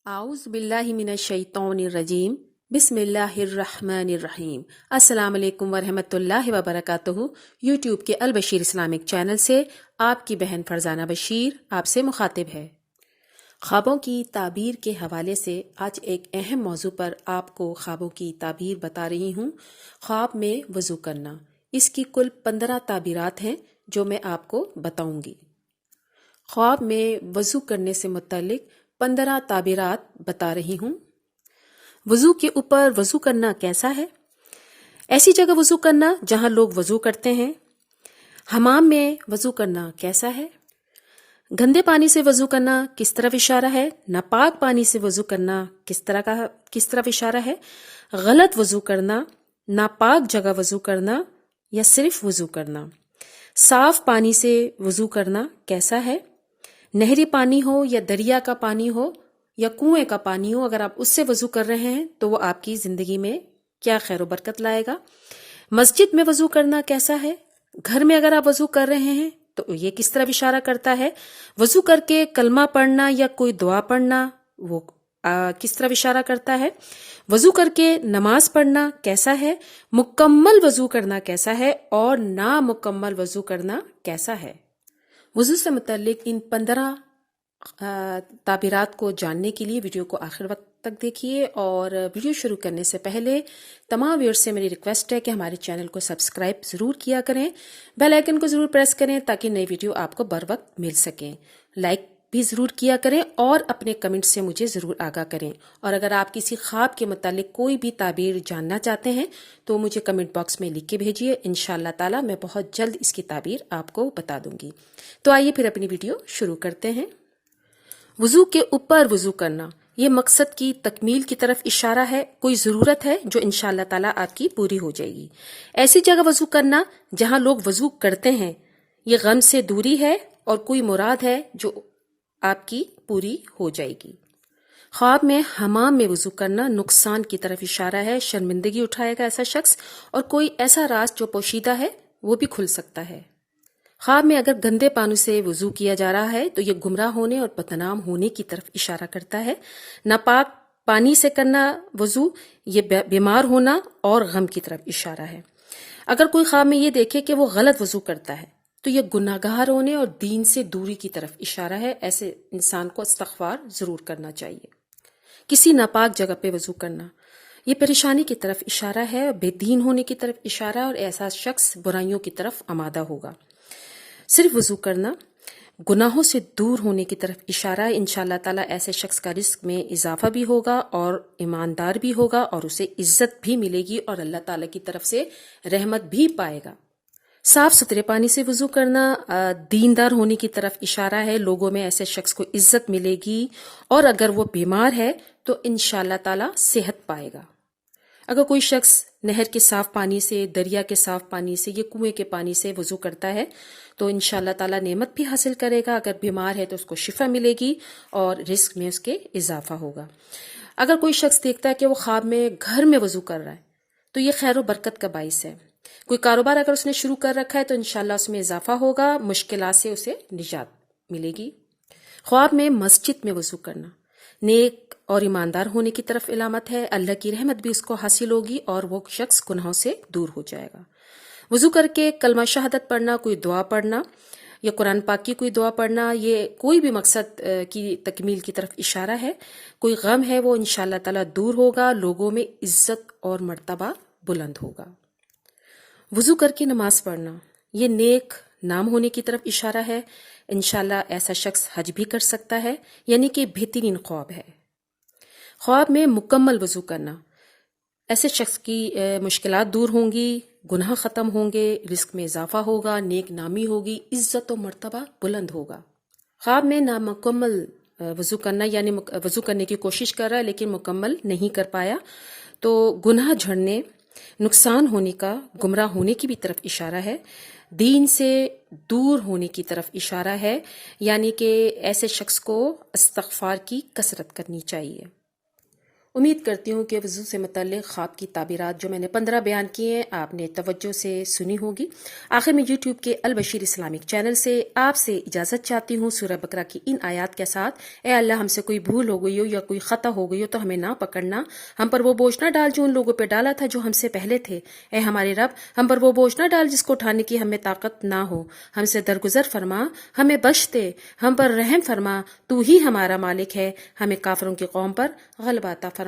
اعوذ باللہ من الشیطان الرجیم بسم اللہ الرحمن الرحیم۔ السلام علیکم ورحمۃ اللہ وبرکاتہ۔ یوٹیوب کے البشیر اسلامک چینل سے آپ کی بہن فرزانہ بشیر آپ سے مخاطب ہے۔ خوابوں کی تعبیر کے حوالے سے آج ایک اہم موضوع پر آپ کو خوابوں کی تعبیر بتا رہی ہوں۔ خواب میں وضو کرنا، اس کی کل 15 تعبیرات ہیں جو میں آپ کو بتاؤں گی۔ خواب میں وضو کرنے سے متعلق 15 تعبیرات بتا رہی ہوں۔ وضو کے اوپر وضو کرنا کیسا ہے؟ ایسی جگہ وضو کرنا جہاں لوگ وضو کرتے ہیں۔ حمام میں وضو کرنا کیسا ہے؟ گندے پانی سے وضو کرنا کس طرف اشارہ ہے؟ ناپاک پانی سے وضو کرنا کس طرف اشارہ ہے؟ غلط وضو کرنا، ناپاک جگہ وضو کرنا یا صرف وضو کرنا؟ صاف پانی سے وضو کرنا کیسا ہے؟ نہری پانی ہو یا دریا کا پانی ہو یا کنویں کا پانی ہو، اگر آپ اس سے وضو کر رہے ہیں تو وہ آپ کی زندگی میں کیا خیر و برکت لائے گا؟ مسجد میں وضو کرنا کیسا ہے؟ گھر میں اگر آپ وضو کر رہے ہیں تو یہ کس طرف اشارہ کرتا ہے؟ وضو کر کے کلمہ پڑھنا یا کوئی دعا پڑھنا وہ کس طرف اشارہ کرتا ہے؟ وضو کر کے نماز پڑھنا کیسا ہے؟ مکمل وضو کرنا کیسا ہے اور نامکمل وضو کرنا کیسا ہے؟ وضو سے متعلق ان 15 تعبیرات کو جاننے کے لیے ویڈیو کو آخر وقت تک دیکھیے، اور ویڈیو شروع کرنے سے پہلے تمام ویورز سے میری ریکویسٹ ہے کہ ہمارے چینل کو سبسکرائب ضرور کیا کریں، بیل آئیکن کو ضرور پریس کریں تاکہ نئی ویڈیو آپ کو بر وقت مل سکیں۔ لائک بھی ضرور کیا کریں اور اپنے کمنٹ سے مجھے ضرور آگاہ کریں، اور اگر آپ کسی خواب کے متعلق کوئی بھی تعبیر جاننا چاہتے ہیں تو مجھے کمنٹ باکس میں لکھ کے بھیجیے، انشاءاللہ تعالی میں بہت جلد اس کی تعبیر آپ کو بتا دوں گی۔ تو آئیے پھر اپنی ویڈیو شروع کرتے ہیں۔ وضو کے اوپر وضو کرنا، یہ مقصد کی تکمیل کی طرف اشارہ ہے، کوئی ضرورت ہے جو انشاءاللہ تعالی آپ کی پوری ہو جائے گی۔ ایسی جگہ وضو کرنا جہاں لوگ وضو کرتے ہیں، یہ غم سے دوری ہے اور کوئی مراد ہے جو آپ کی پوری ہو جائے گی۔ خواب میں حمام میں وضو کرنا نقصان کی طرف اشارہ ہے، شرمندگی اٹھائے گا ایسا شخص، اور کوئی ایسا راز جو پوشیدہ ہے وہ بھی کھل سکتا ہے۔ خواب میں اگر گندے پانی سے وضو کیا جا رہا ہے تو یہ گمراہ ہونے اور بدنام ہونے کی طرف اشارہ کرتا ہے۔ ناپاک پانی سے کرنا وضو یہ بیمار ہونا اور غم کی طرف اشارہ ہے۔ اگر کوئی خواب میں یہ دیکھے کہ وہ غلط وضو کرتا ہے تو یہ گناہگار ہونے اور دین سے دوری کی طرف اشارہ ہے، ایسے انسان کو استغفار ضرور کرنا چاہیے۔ کسی ناپاک جگہ پہ وضو کرنا یہ پریشانی کی طرف اشارہ ہے، بے دین ہونے کی طرف اشارہ ہے، اور ایسا شخص برائیوں کی طرف آمادہ ہوگا۔ صرف وضو کرنا گناہوں سے دور ہونے کی طرف اشارہ ہے، انشاءاللہ تعالی ایسے شخص کا رزق میں اضافہ بھی ہوگا اور ایماندار بھی ہوگا اور اسے عزت بھی ملے گی اور اللہ تعالی کی طرف سے رحمت بھی پائے گا۔ صاف ستھرے پانی سے وضو کرنا دیندار ہونے کی طرف اشارہ ہے، لوگوں میں ایسے شخص کو عزت ملے گی، اور اگر وہ بیمار ہے تو انشاءاللہ تعالی صحت پائے گا۔ اگر کوئی شخص نہر کے صاف پانی سے، دریا کے صاف پانی سے یا کنویں کے پانی سے وضو کرتا ہے تو انشاءاللہ تعالی نعمت بھی حاصل کرے گا، اگر بیمار ہے تو اس کو شفا ملے گی اور رزق میں اس کے اضافہ ہوگا۔ اگر کوئی شخص دیکھتا ہے کہ وہ خواب میں گھر میں وضو کر رہا ہے تو یہ خیر و برکت کا باعث ہے۔ کوئی کاروبار اگر اس نے شروع کر رکھا ہے تو انشاءاللہ اس میں اضافہ ہوگا، مشکلات سے اسے نجات ملے گی۔ خواب میں مسجد میں وضو کرنا نیک اور ایماندار ہونے کی طرف علامت ہے، اللہ کی رحمت بھی اس کو حاصل ہوگی اور وہ شخص گناہوں سے دور ہو جائے گا۔ وضو کر کے کلمہ شہادت پڑھنا، کوئی دعا پڑھنا یا قرآن پاک کی کوئی دعا پڑھنا، یہ کوئی بھی مقصد کی تکمیل کی طرف اشارہ ہے۔ کوئی غم ہے وہ انشاءاللہ تعالی دور ہوگا، لوگوں میں عزت اور مرتبہ بلند ہوگا۔ وضو کر کے نماز پڑھنا یہ نیک نام ہونے کی طرف اشارہ ہے، انشاءاللہ ایسا شخص حج بھی کر سکتا ہے، یعنی کہ بہترین خواب ہے۔ خواب میں مکمل وضو کرنا ایسے شخص کی مشکلات دور ہوں گی، گناہ ختم ہوں گے، رزق میں اضافہ ہوگا، نیک نامی ہوگی، عزت و مرتبہ بلند ہوگا۔ خواب میں نامکمل وضو کرنا یعنی وضو کرنے کی کوشش کر رہا ہے لیکن مکمل نہیں کر پایا تو گناہ جھڑنے، نقصان ہونے کا، گمراہ ہونے کی بھی طرف اشارہ ہے، دین سے دور ہونے کی طرف اشارہ ہے، یعنی کہ ایسے شخص کو استغفار کی کثرت کرنی چاہیے۔ امید کرتی ہوں کہ وضو سے متعلق خواب کی تعبیرات جو میں نے 15 بیان کیے ہیں آپ نے توجہ سے سنی ہوگی۔ آخر میں یوٹیوب کے البشیر اسلامک چینل سے آپ سے اجازت چاہتی ہوں سورہ بقرہ کی ان آیات کے ساتھ۔ اے اللہ، ہم سے کوئی بھول ہو گئی ہو یا کوئی خطا ہو گئی ہو تو ہمیں نہ پکڑنا، ہم پر وہ بوجھ نہ ڈال جو ان لوگوں پہ ڈالا تھا جو ہم سے پہلے تھے۔ اے ہمارے رب، ہم پر وہ بوجھ نہ ڈال جس کو اٹھانے کی ہمیں طاقت نہ ہو، ہم سے درگزر فرما، ہمیں بخش دے، ہم پر رحم فرما، تو ہی ہمارا مالک ہے، ہمیں کافروں کی قوم پر غلبہ عطا فرما۔